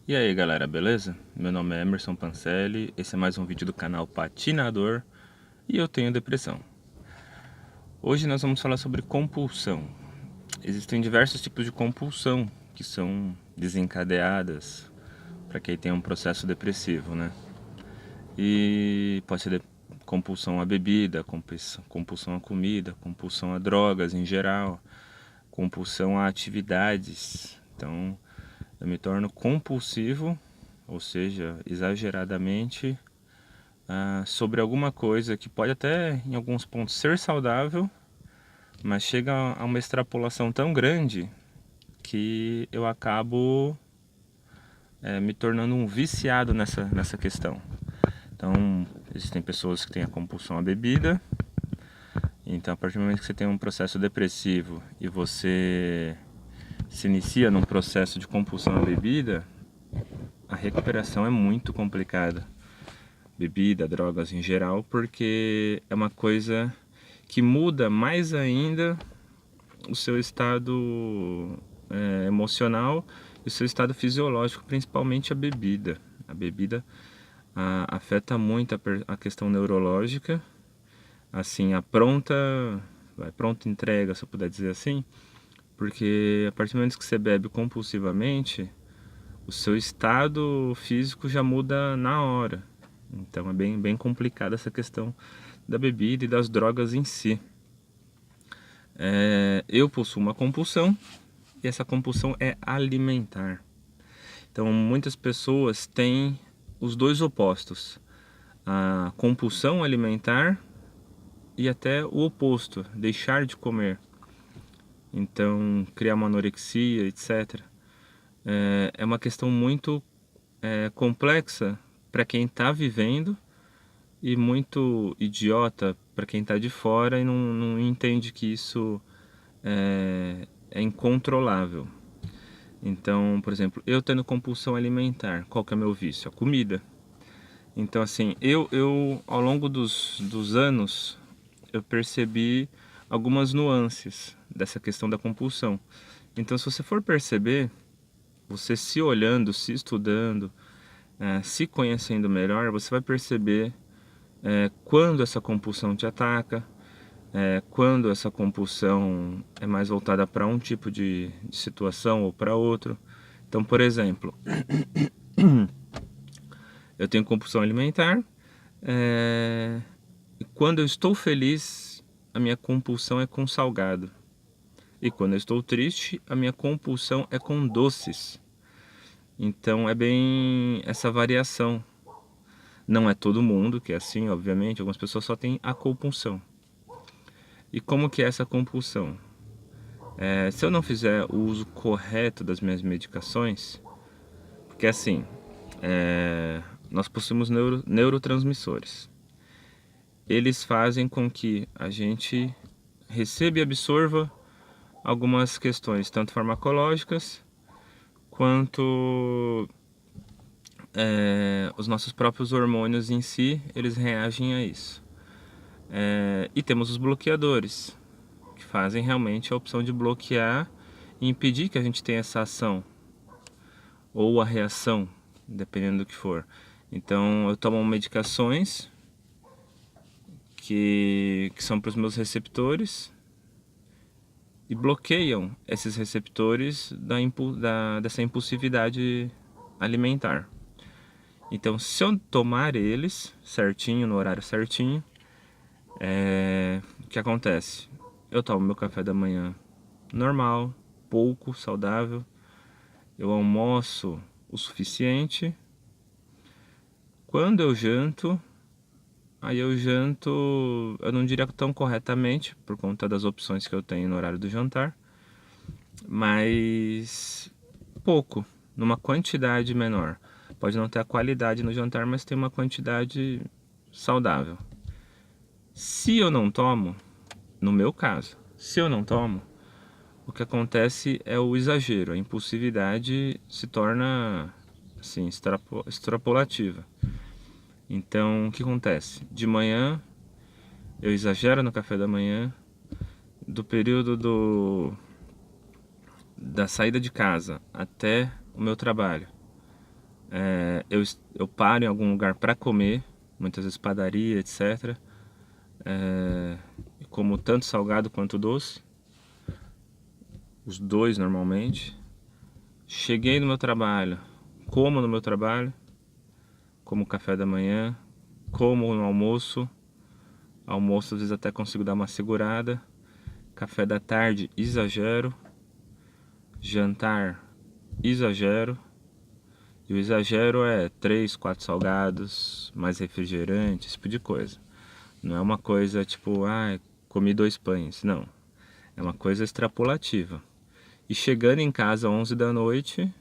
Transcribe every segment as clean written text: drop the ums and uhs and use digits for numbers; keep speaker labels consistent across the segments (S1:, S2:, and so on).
S1: E aí galera, beleza? Meu nome é Emerson Pancelli, esse é mais um vídeo do canal Patinador e eu tenho depressão. Hoje nós vamos falar sobre compulsão. Existem diversos tipos de compulsão que são desencadeadas para quem tem um processo depressivo, né? E pode ser compulsão à bebida, compulsão à comida, compulsão a drogas em geral, compulsão a atividades. Então, eu me torno compulsivo, ou seja, exageradamente, sobre alguma coisa que pode até em alguns pontos ser saudável, mas chega a uma extrapolação tão grande que eu acabo me tornando um viciado nessa questão. Então, existem pessoas que têm a compulsão à bebida. Então, a partir do momento que você tem um processo depressivo e você se inicia num processo de compulsão à bebida, a recuperação é muito complicada. Bebida, drogas em geral, porque é uma coisa que muda mais ainda o seu estado emocional e o seu estado fisiológico, principalmente a bebida. A bebida afeta muito a questão neurológica, assim, a pronta entrega, se eu puder dizer assim, porque a partir do momento que você bebe compulsivamente, o seu estado físico já muda na hora. Então é bem complicada essa questão da bebida e das drogas em si. Eu possuo uma compulsão e essa compulsão é alimentar. Então muitas pessoas têm os dois opostos, a compulsão alimentar e até o oposto, deixar de comer. Então criar uma anorexia, etc. É uma questão muito complexa para quem está vivendo e muito idiota para quem está de fora e não entende que isso é incontrolável. Então, por exemplo, eu tendo compulsão alimentar, qual que é o meu vício? A comida. Então, assim, eu ao longo dos anos, eu percebi algumas nuances dessa questão da compulsão. Então, se você for perceber, você se olhando, se estudando, se conhecendo melhor, você vai perceber quando essa compulsão te ataca, quando essa compulsão é mais voltada para um tipo de situação ou para outro. Então, por exemplo, eu tenho compulsão alimentar, e quando eu estou feliz, a minha compulsão é com salgado. E quando eu estou triste, a minha compulsão é com doces. Então é bem essa variação. Não é todo mundo que é assim, obviamente, algumas pessoas só têm a compulsão. E como que é essa compulsão? Se eu não fizer o uso correto das minhas medicações, porque assim, nós possuímos neurotransmissores. Eles fazem com que a gente receba e absorva algumas questões, tanto farmacológicas, quanto os nossos próprios hormônios em si, eles reagem a isso. E temos os bloqueadores, que fazem realmente a opção de bloquear e impedir que a gente tenha essa ação ou a reação, dependendo do que for. Então eu tomo medicações que são para os meus receptores e bloqueiam esses receptores dessa impulsividade alimentar. Então, se eu tomar eles certinho, no horário certinho, o que acontece? Eu tomo meu café da manhã normal, pouco, saudável. Eu almoço o suficiente. Quando eu janto, aí eu janto, eu não diria tão corretamente, por conta das opções que eu tenho no horário do jantar, mas pouco, numa quantidade menor. Pode não ter a qualidade no jantar, mas tem uma quantidade saudável. Se eu não tomo, no meu caso, se eu não tomo, o que acontece é o exagero, a impulsividade se torna assim, extrapolativa. Então, o que acontece? De manhã, eu exagero no café da manhã, do período da saída de casa até o meu trabalho. Eu paro em algum lugar para comer, muitas vezes padaria, etc. Como tanto salgado quanto doce, os dois normalmente. Cheguei no meu trabalho, como no meu trabalho, como café da manhã, como no almoço. Almoço às vezes até consigo dar uma segurada. Café da tarde, exagero. Jantar, exagero. E o exagero é 3, 4 salgados, mais refrigerante, esse tipo de coisa. Não é uma coisa tipo, comi 2 pães. Não. É uma coisa extrapolativa. E chegando em casa às 11 da noite,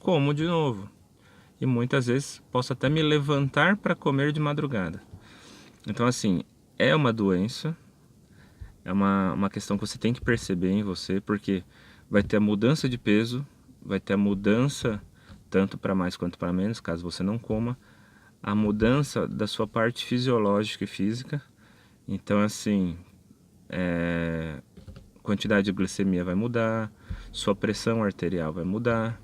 S1: como de novo. E muitas vezes posso até me levantar para comer de madrugada. Então assim, é uma doença, é uma questão que você tem que perceber em você, porque vai ter a mudança de peso, vai ter a mudança tanto para mais quanto para menos, caso você não coma, a mudança da sua parte fisiológica e física. Então assim, quantidade de glicemia vai mudar, sua pressão arterial vai mudar.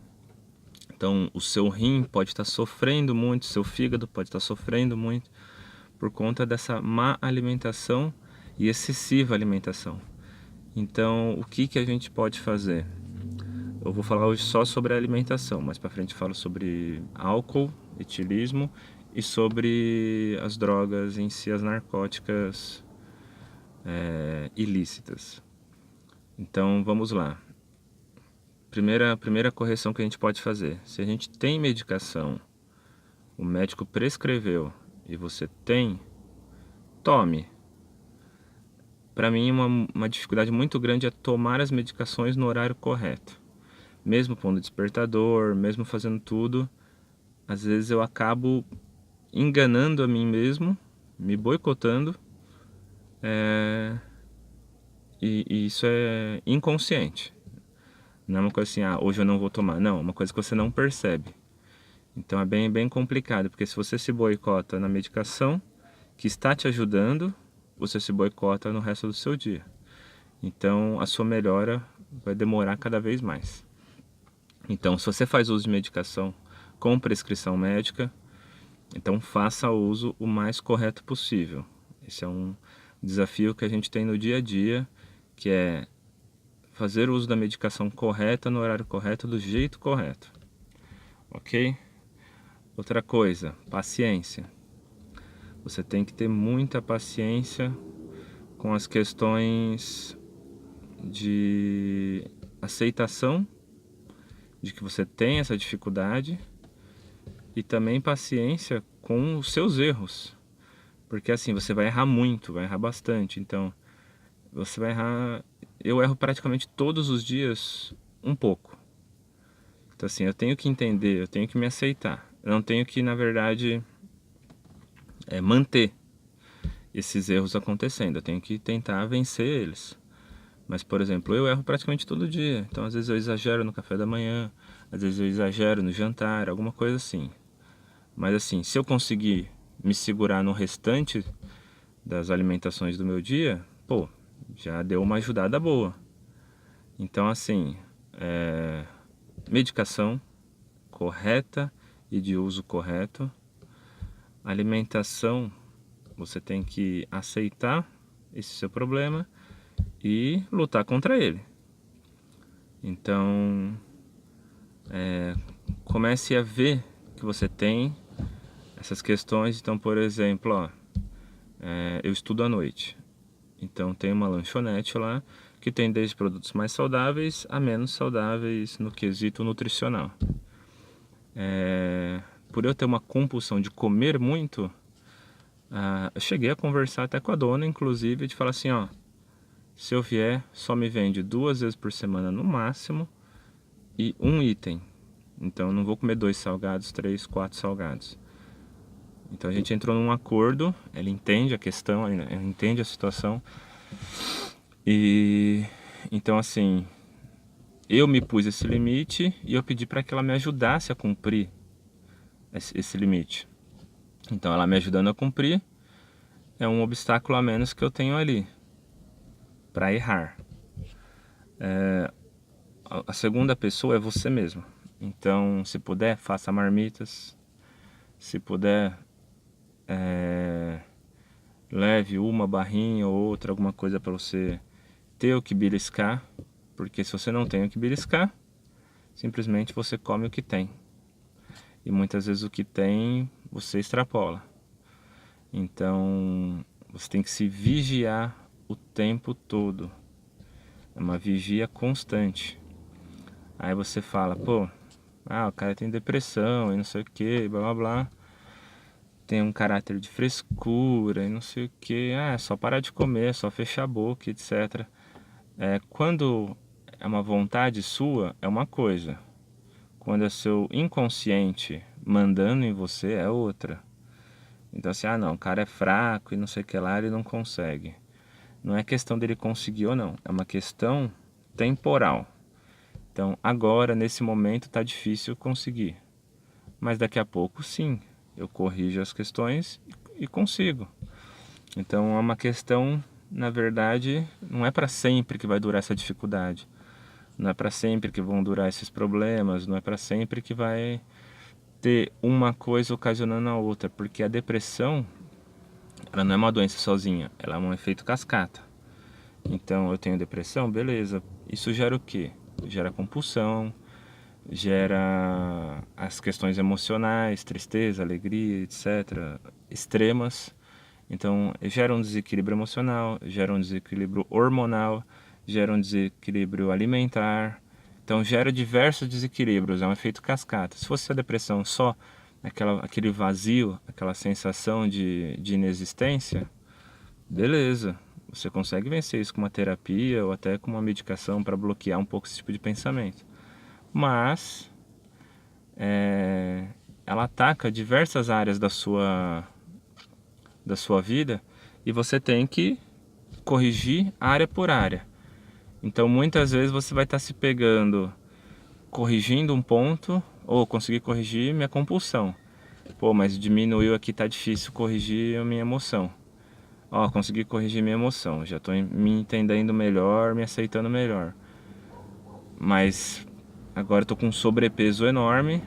S1: Então o seu rim pode estar sofrendo muito, seu fígado pode estar sofrendo muito por conta dessa má alimentação e excessiva alimentação. Então o que a gente pode fazer? Eu vou falar hoje só sobre a alimentação, mais para frente eu falo sobre álcool, etilismo e sobre as drogas em si, as narcóticas ilícitas. Então vamos lá. Primeira correção que a gente pode fazer. Se a gente tem medicação, o médico prescreveu e você tem, tome. Para mim uma dificuldade muito grande é tomar as medicações no horário correto. Mesmo pondo despertador, mesmo fazendo tudo, às vezes eu acabo enganando a mim mesmo, me boicotando, e isso é inconsciente. Não é uma coisa assim, hoje eu não vou tomar. Não, é uma coisa que você não percebe. Então é bem complicado, porque se você se boicota na medicação que está te ajudando, você se boicota no resto do seu dia. Então a sua melhora vai demorar cada vez mais. Então se você faz uso de medicação com prescrição médica, então faça o uso o mais correto possível. Esse é um desafio que a gente tem no dia a dia, que é fazer uso da medicação correta, no horário correto, do jeito correto. Ok? Outra coisa, paciência. Você tem que ter muita paciência com as questões de aceitação de que você tem essa dificuldade e também paciência com os seus erros. Porque assim, você vai errar muito, vai errar bastante. Então, você vai errar... Eu erro praticamente todos os dias um pouco. Então assim, eu tenho que entender, eu tenho que me aceitar. Eu não tenho que, na verdade, manter esses erros acontecendo. Eu tenho que tentar vencer eles. Mas, por exemplo, eu erro praticamente todo dia. Então, às vezes eu exagero no café da manhã, às vezes eu exagero no jantar, alguma coisa assim. Mas assim, se eu conseguir me segurar no restante das alimentações do meu dia, pô, já deu uma ajudada boa. Então assim, medicação correta e de uso correto. Alimentação, você tem que aceitar esse seu problema e lutar contra ele. Então, comece a ver que você tem essas questões. Então, por exemplo, eu estudo à noite. Então tem uma lanchonete lá que tem desde produtos mais saudáveis a menos saudáveis no quesito nutricional. Por eu ter uma compulsão de comer muito, eu cheguei a conversar até com a dona, inclusive, de falar assim, se eu vier, só me vende 2 vezes por semana no máximo e um item. Então eu não vou comer 2 salgados, 3, 4 salgados. Então a gente entrou num acordo, ela entende a questão, ela entende a situação. E então assim, eu me pus esse limite e eu pedi para que ela me ajudasse a cumprir esse limite. Então ela me ajudando a cumprir é um obstáculo a menos que eu tenho ali para errar. A segunda pessoa é você mesmo. Então, se puder, faça marmitas. Se puder, leve uma barrinha ou outra, alguma coisa para você ter o que beliscar. Porque se você não tem o que beliscar, simplesmente você come o que tem. E muitas vezes o que tem, você extrapola. Então, você tem que se vigiar o tempo todo. É uma vigia constante. Aí você fala, pô, o cara tem depressão e não sei o que, blá blá blá. Tem um caráter de frescura e não sei o que. É só parar de comer, é só fechar a boca, etc. Quando é uma vontade sua, é uma coisa. Quando é seu inconsciente mandando em você, é outra. Então assim, não, o cara é fraco e não sei o que lá, ele não consegue. Não é questão dele conseguir ou não, é uma questão temporal. Então agora, nesse momento, tá difícil conseguir. Mas daqui a pouco, sim, eu corrijo as questões e consigo. Então é uma questão, na verdade, não é para sempre que vai durar essa dificuldade. Não é para sempre que vão durar esses problemas, não é para sempre que vai ter uma coisa ocasionando a outra, porque a depressão, ela não é uma doença sozinha, ela é um efeito cascata. Então eu tenho depressão, beleza. Isso gera o quê? Gera compulsão, gera as questões emocionais, tristeza, alegria, etc., extremas. Então gera um desequilíbrio emocional, gera um desequilíbrio hormonal, gera um desequilíbrio alimentar. Então gera diversos desequilíbrios, é um efeito cascata. Se fosse a depressão só aquele vazio, aquela sensação de inexistência, beleza, você consegue vencer isso com uma terapia ou até com uma medicação para bloquear um pouco esse tipo de pensamento. Mas ela ataca diversas áreas da sua vida e você tem que corrigir área por área. Então muitas vezes você vai estar se pegando corrigindo um ponto ou conseguir corrigir minha compulsão. Pô, mas diminuiu aqui, tá difícil corrigir a minha emoção. Consegui corrigir minha emoção, já estou me entendendo melhor, me aceitando melhor. Mas agora estou com um sobrepeso enorme,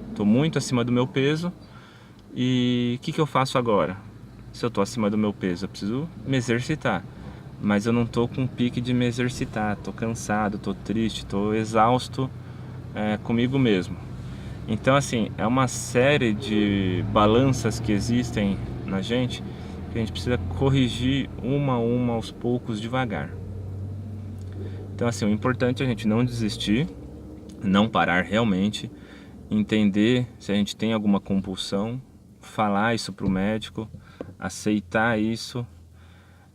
S1: estou muito acima do meu peso. E o que eu faço agora? Se eu estou acima do meu peso, eu preciso me exercitar. Mas eu não estou com pique de me exercitar, estou cansado, estou triste, estou exausto comigo mesmo. Então assim, é uma série de balanças que existem na gente que a gente precisa corrigir uma a uma aos poucos, devagar. Então assim, o importante é a gente não desistir, não parar realmente, entender se a gente tem alguma compulsão, falar isso para o médico, aceitar isso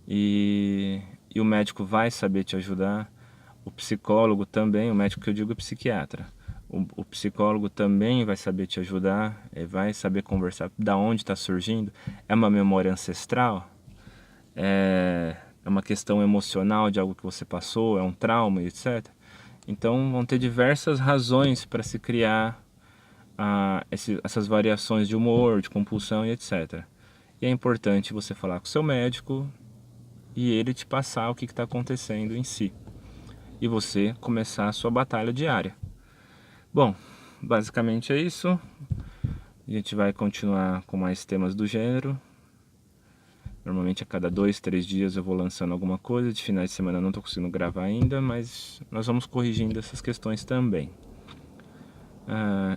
S1: e o médico vai saber te ajudar. O psicólogo também, o médico que eu digo é psiquiatra. O psicólogo também vai saber te ajudar, vai saber conversar da onde está surgindo. É uma memória ancestral? É uma questão emocional de algo que você passou? É um trauma, etc. Então vão ter diversas razões para se criar essas variações de humor, de compulsão e etc. E é importante você falar com o seu médico e ele te passar o que está acontecendo em si. E você começar a sua batalha diária. Bom, basicamente é isso. A gente vai continuar com mais temas do gênero. Normalmente a cada 2, 3 dias eu vou lançando alguma coisa. De finais de semana eu não estou conseguindo gravar ainda, mas nós vamos corrigindo essas questões também.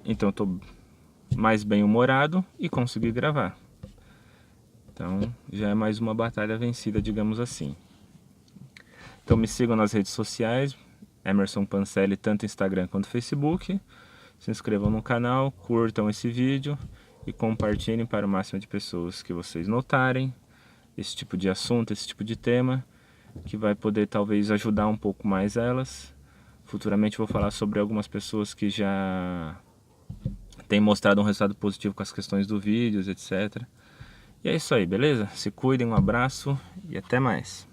S1: Então eu estou mais bem-humorado e consegui gravar. Então já é mais uma batalha vencida, digamos assim. Então me sigam nas redes sociais, Emerson Pancelli, tanto Instagram quanto Facebook. Se inscrevam no canal, curtam esse vídeo e compartilhem para o máximo de pessoas que vocês notarem esse tipo de assunto, esse tipo de tema, que vai poder talvez ajudar um pouco mais elas. Futuramente vou falar sobre algumas pessoas que já têm mostrado um resultado positivo com as questões do vídeo, etc. E é isso aí, beleza? Se cuidem, um abraço e até mais.